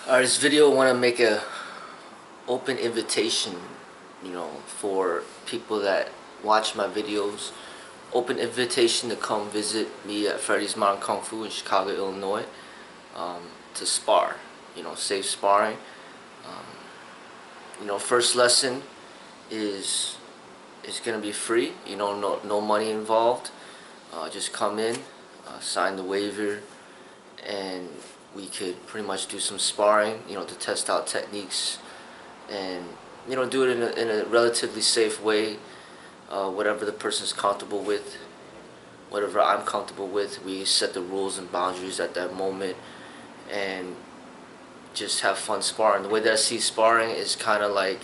This video I want to make a open invitation, for people that watch my videos. Open invitation to come visit me at Freddy's Modern Kung Fu in Chicago, Illinois, to spar. Safe sparring. First lesson is gonna be free. No money involved. Just come in, sign the waiver, and we could pretty much do some sparring, to test out techniques, and do it in a relatively safe way. Whatever the person's comfortable with, whatever I'm comfortable with, we set the rules and boundaries at that moment, and just have fun sparring. The way that I see sparring is kind of like,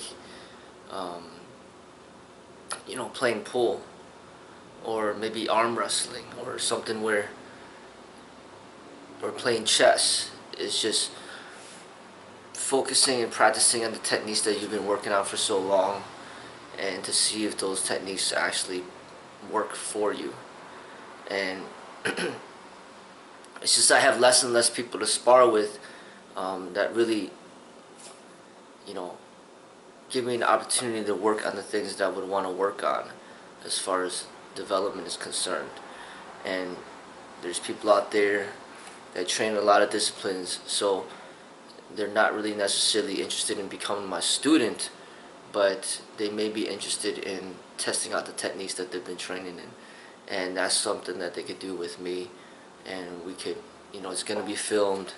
playing pool, or maybe arm wrestling, or something where, or playing chess. It's just focusing and practicing on the techniques that you've been working on for so long, and to see if those techniques actually work for you. And it's just I have less and less people to spar with, that really, give me an opportunity to work on the things that I would want to work on as far as development is concerned. And there's people out there that train a lot of disciplines, so they're not really necessarily interested in becoming my student, but they may be interested in testing out the techniques that they've been training in. And that's something that they could do with me, and we could, it's going to be filmed,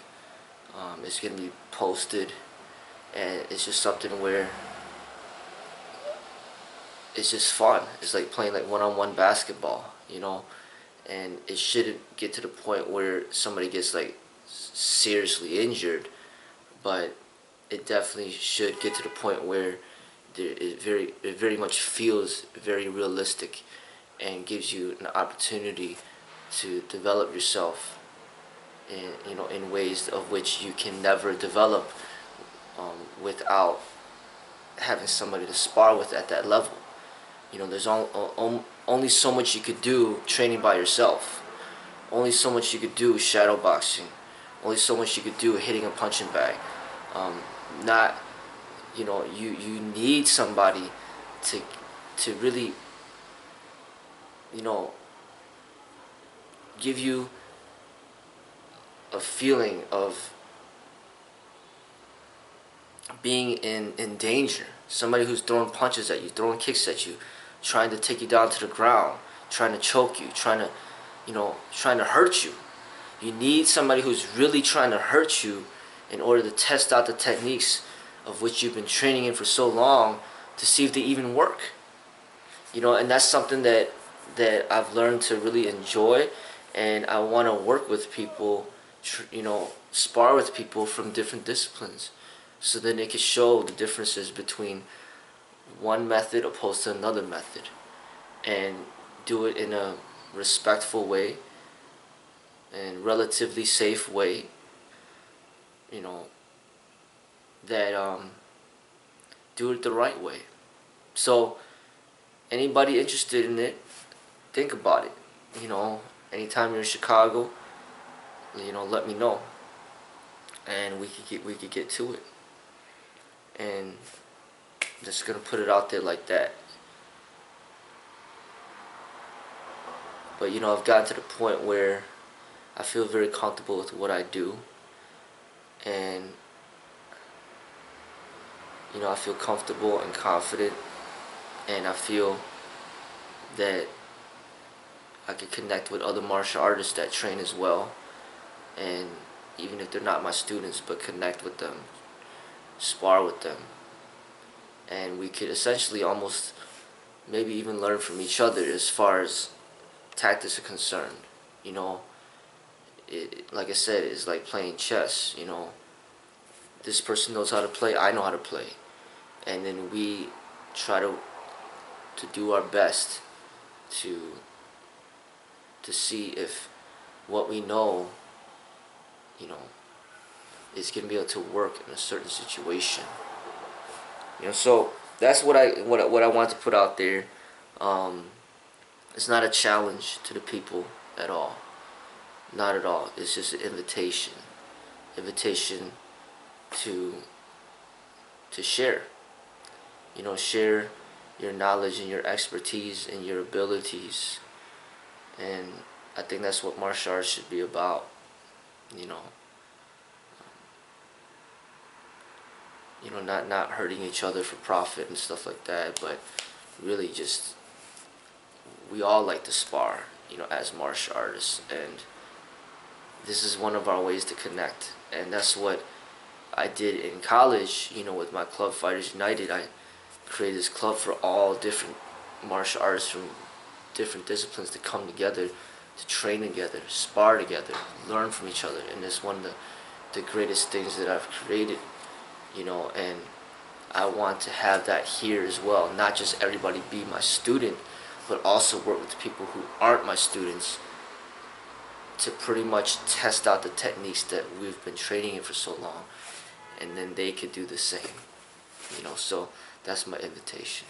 it's going to be posted, and it's just something where it's just fun. It's like playing like one-on-one basketball, and it shouldn't get to the point where somebody gets like seriously injured, but it definitely should get to the point where it very much feels very realistic, and gives you an opportunity to develop yourself in ways of which you can never develop, without having somebody to spar with at that level. There's only so much you could do training by yourself. Only so much you could do shadow boxing. Only so much you could do hitting a punching bag. Not, you need somebody to really, give you a feeling of being in danger. Somebody who's throwing punches at you, throwing kicks at you, trying to take you down to the ground, trying to choke you, trying to hurt you. You need somebody who's really trying to hurt you in order to test out the techniques of which you've been training in for so long, to see if they even work. And that's something that I've learned to really enjoy, and I want to work with people, spar with people from different disciplines, so then they can show the differences between one method opposed to another method, and do it in a respectful way and relatively safe way, that do it the right way. So anybody interested in it, think about it. Anytime you're in Chicago, let me know, and we could get to it. And just gonna put it out there like that. But I've gotten to the point where I feel very comfortable with what I do, and I feel comfortable and confident, and I feel that I can connect with other martial artists that train as well, and even if they're not my students, but connect with them, spar with them, and we could essentially almost maybe even learn from each other as far as tactics are concerned. Like I said, it's like playing chess. This person knows how to play, I know how to play, and then we try to do our best to see if what we know, is going to be able to work in a certain situation. So that's what I want to put out there. It's not a challenge to the people at all. Not at all. It's just an invitation to share. You know, share your knowledge and your expertise and your abilities. And I think that's what martial arts should be about. You know, not hurting each other for profit and stuff like that, but really just, we all like to spar, as martial artists, and this is one of our ways to connect. And that's what I did in college, with my club, Fighters United. I created this club for all different martial artists from different disciplines to come together, to train together, spar together, learn from each other. And it's one of the greatest things that I've created, and I want to have that here as well. Not just everybody be my student, but also work with people who aren't my students to pretty much test out the techniques that we've been training in for so long, and then they could do the same. So that's my invitation.